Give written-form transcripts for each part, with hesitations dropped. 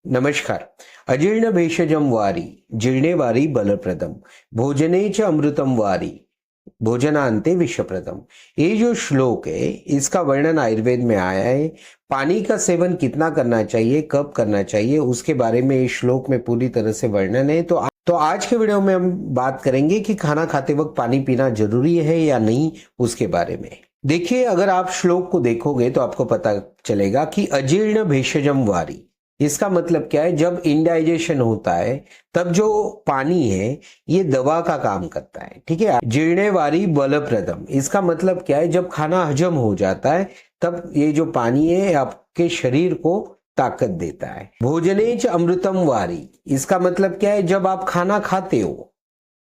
नमस्कार. अजीर्ण भेषजम वारी जीर्णेवारी बलप्रदम भोजने च अमृतम वारी भोजनांते विषप्रदम. ये जो श्लोक है इसका वर्णन आयुर्वेद में आया है. पानी का सेवन कितना करना चाहिए, कब करना चाहिए, उसके बारे में इस श्लोक में पूरी तरह से वर्णन है. तो आज के वीडियो में हम बात करेंगे कि खाना खाते वक्त पानी पीना जरूरी है या नहीं, उसके बारे में. देखिए, अगर आप श्लोक को देखोगे तो आपको पता चलेगा कि अजीर्ण भेषजम वारी, इसका मतलब क्या है. जब इंडाइजेशन होता है तब जो पानी है ये दवा का काम करता है. ठीक है. जीर्णेवारी बलप्रदम, इसका मतलब क्या है, जब खाना हजम हो जाता है तब ये जो पानी है आपके शरीर को ताकत देता है. भोजनेच अमृतम वारी, इसका मतलब क्या है, जब आप खाना खाते हो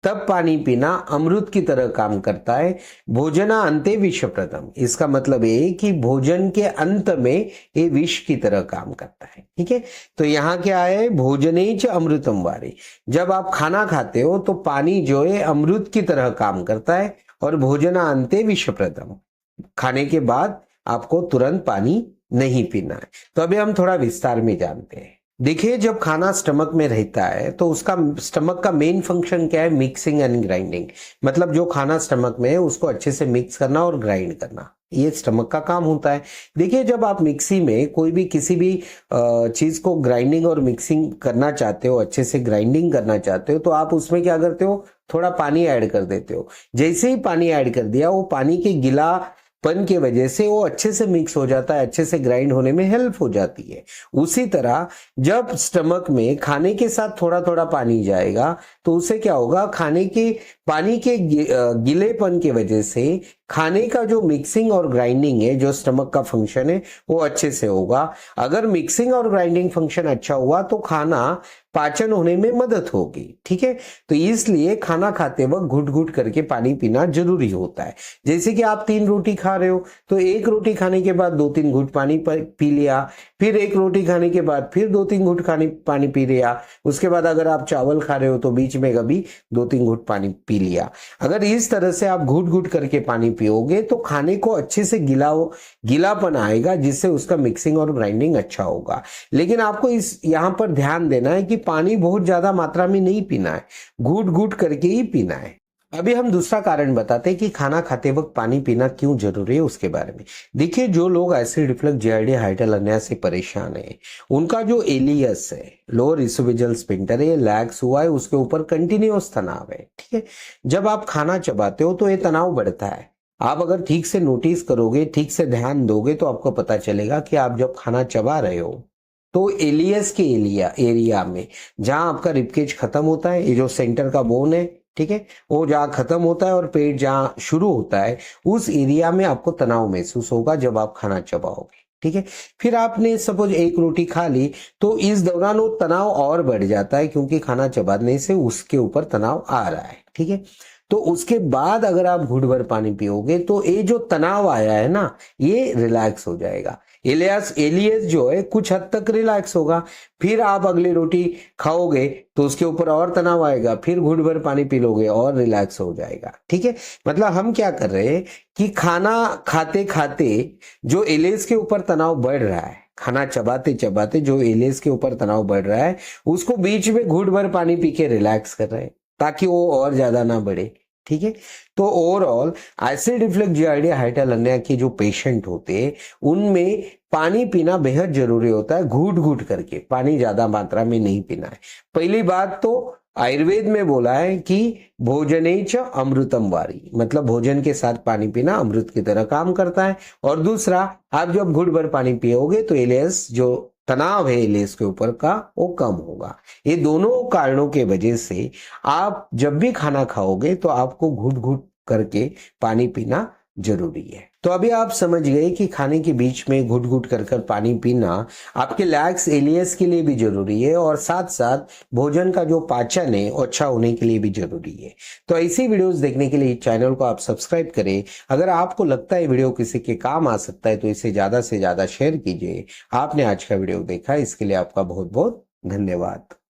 तब पानी पीना अमृत की तरह काम करता है. भोजना अंते विषप्रदम, इसका मतलब ये कि भोजन के अंत में ये विष की तरह काम करता है. ठीक है. तो यहाँ क्या है, भोजनेच अमृतम वारी, जब आप खाना खाते हो तो पानी जो है अमृत की तरह काम करता है. और भोजना अंते विषप्रदम, खाने के बाद आपको तुरंत पानी नहीं पीना है. तो अभी हम थोड़ा विस्तार में जानते हैं. देखिए, जब खाना स्टमक में रहता है तो उसका स्टमक का मेन फंक्शन क्या है, मिक्सिंग एंड ग्राइंडिंग. मतलब जो खाना स्टमक में है उसको अच्छे से मिक्स करना और ग्राइंड करना, ये स्टमक का काम होता है. देखिए, जब आप मिक्सी में कोई भी किसी भी चीज को ग्राइंडिंग और मिक्सिंग करना चाहते हो, अच्छे से ग्राइंडिंग करना चाहते हो, तो आप उसमें क्या करते हो, थोड़ा पानी ऐड कर देते हो. जैसे ही पानी ऐड कर दिया, वो पानी के गिला पन की वजह से वो अच्छे से मिक्स हो जाता है, अच्छे से ग्राइंड होने में हेल्प हो जाती है. उसी तरह जब स्टमक में खाने के साथ थोड़ा थोड़ा पानी जाएगा तो उससे क्या होगा, खाने के पानी के गीलेपन की वजह से खाने का जो मिक्सिंग और ग्राइंडिंग है, जो स्टमक का फंक्शन है, वो अच्छे से होगा. अगर मिक्सिंग और ग्राइंडिंग फंक्शन अच्छा हुआ तो खाना पाचन होने में मदद होगी. ठीक है. तो इसलिए खाना खाते वक्त घुट घुट करके पानी पीना जरूरी होता है. जैसे कि आप 3 रोटी खा रहे हो तो एक रोटी खाने के बाद 2-3 घुट पानी पी लिया, फिर एक रोटी खाने के बाद फिर 2-3 घुट पानी पी लिया. उसके बाद अगर आप चावल खा रहे हो तो बीच में कभी 2-3 घुट पानी पी लिया. अगर इस तरह से आप घुट घुट करके पानी पियोगे तो खाने को अच्छे से गीलापन आएगा, जिससे उसका मिक्सिंग और ग्राइंडिंग अच्छा होगा. लेकिन आपको इस यहाँ पर ध्यान देना है कि पानी बहुत ज्यादा मात्रा में नहीं पीना है, घूट घूट करके ही पीना है. अभी हम दूसरा कारण बताते हैं कि खाना खाते वक्त पानी पीना क्यों जरूरी है, उसके बारे में. देखिए, जो लोग एसिड रिफ्लक्स, जीआरडी, हाइड्रोलर्निया से परेशान है, उनका जो एलियस है, लोअर इसोफेजियल स्फिंक्टर है, लैक्स हुआ है, उसके ऊपर कंटिन्यूअस तनाव है. ठीक है. जब आप खाना चबाते हो तो ये तनाव बढ़ता है. आप अगर ठीक से नोटिस करोगे, ठीक से ध्यान दोगे तो आपको पता चलेगा कि आप जब खाना चबा रहे हो तो एलियस के एरिया में जहां आपका रिबकेज खत्म होता है, ये जो सेंटर का बोन है, ठीक है, वो जहां खत्म होता है और पेट जहां शुरू होता है, उस एरिया में आपको तनाव महसूस होगा जब आप खाना चबाओगे. ठीक है. फिर आपने सपोज एक रोटी खा ली तो इस दौरान वो तनाव और बढ़ जाता है, क्योंकि खाना चबाने से उसके ऊपर तनाव आ रहा है. ठीक है. तो उसके बाद अगर आप घुट भर पानी पियोगे तो ये जो तनाव आया है ना, ये रिलैक्स हो जाएगा. एलियस जो है कुछ हद तक रिलैक्स होगा. फिर आप अगली रोटी खाओगे तो उसके ऊपर और तनाव आएगा, फिर घुट भर पानी पी लोगे और रिलैक्स हो जाएगा. ठीक है. मतलब हम क्या कर रहे हैं कि खाना खाते खाते जो एलियस के ऊपर तनाव बढ़ रहा है, खाना चबाते चबाते जो एलियस के ऊपर तनाव बढ़ रहा है, उसको बीच में घुट भर पानी पी के रिलैक्स कर रहे हैं ताकि वो और ज्यादा ना बढ़े. ठीक है. तो ओवरऑल एसिड रिफ्लक्स, जीआरडी, हाइड्रोलर्निया के जो पेशेंट होते हैं उनमें पानी पीना बेहद जरूरी होता है. घूट घूट करके पानी ज्यादा मात्रा में नहीं पीना है. पहली बात तो आयुर्वेद में बोला है कि भोजनेच अमृतम वारी, मतलब भोजन के साथ पानी पीना अमृत की तरह काम करता है. और दूसरा, आप जब घुट भर पानी पियोगे तो एलियस, जो तनाव है एलियस के ऊपर का, वो कम होगा. ये दोनों कारणों के वजह से आप जब भी खाना खाओगे तो आपको घुट घुट करके पानी पीना जरूरी है. तो अभी आप समझ गए कि खाने के बीच में घुट घुट कर पानी पीना आपके लैक्स एलियस के लिए भी जरूरी है, और साथ साथ भोजन का जो पाचन है वो अच्छा होने के लिए भी जरूरी है. तो ऐसी वीडियोस देखने के लिए चैनल को आप सब्सक्राइब करें. अगर आपको लगता है वीडियो किसी के काम आ सकता है तो इसे ज्यादा से ज्यादा शेयर कीजिए. आपने आज का वीडियो देखा, इसके लिए आपका बहुत बहुत धन्यवाद.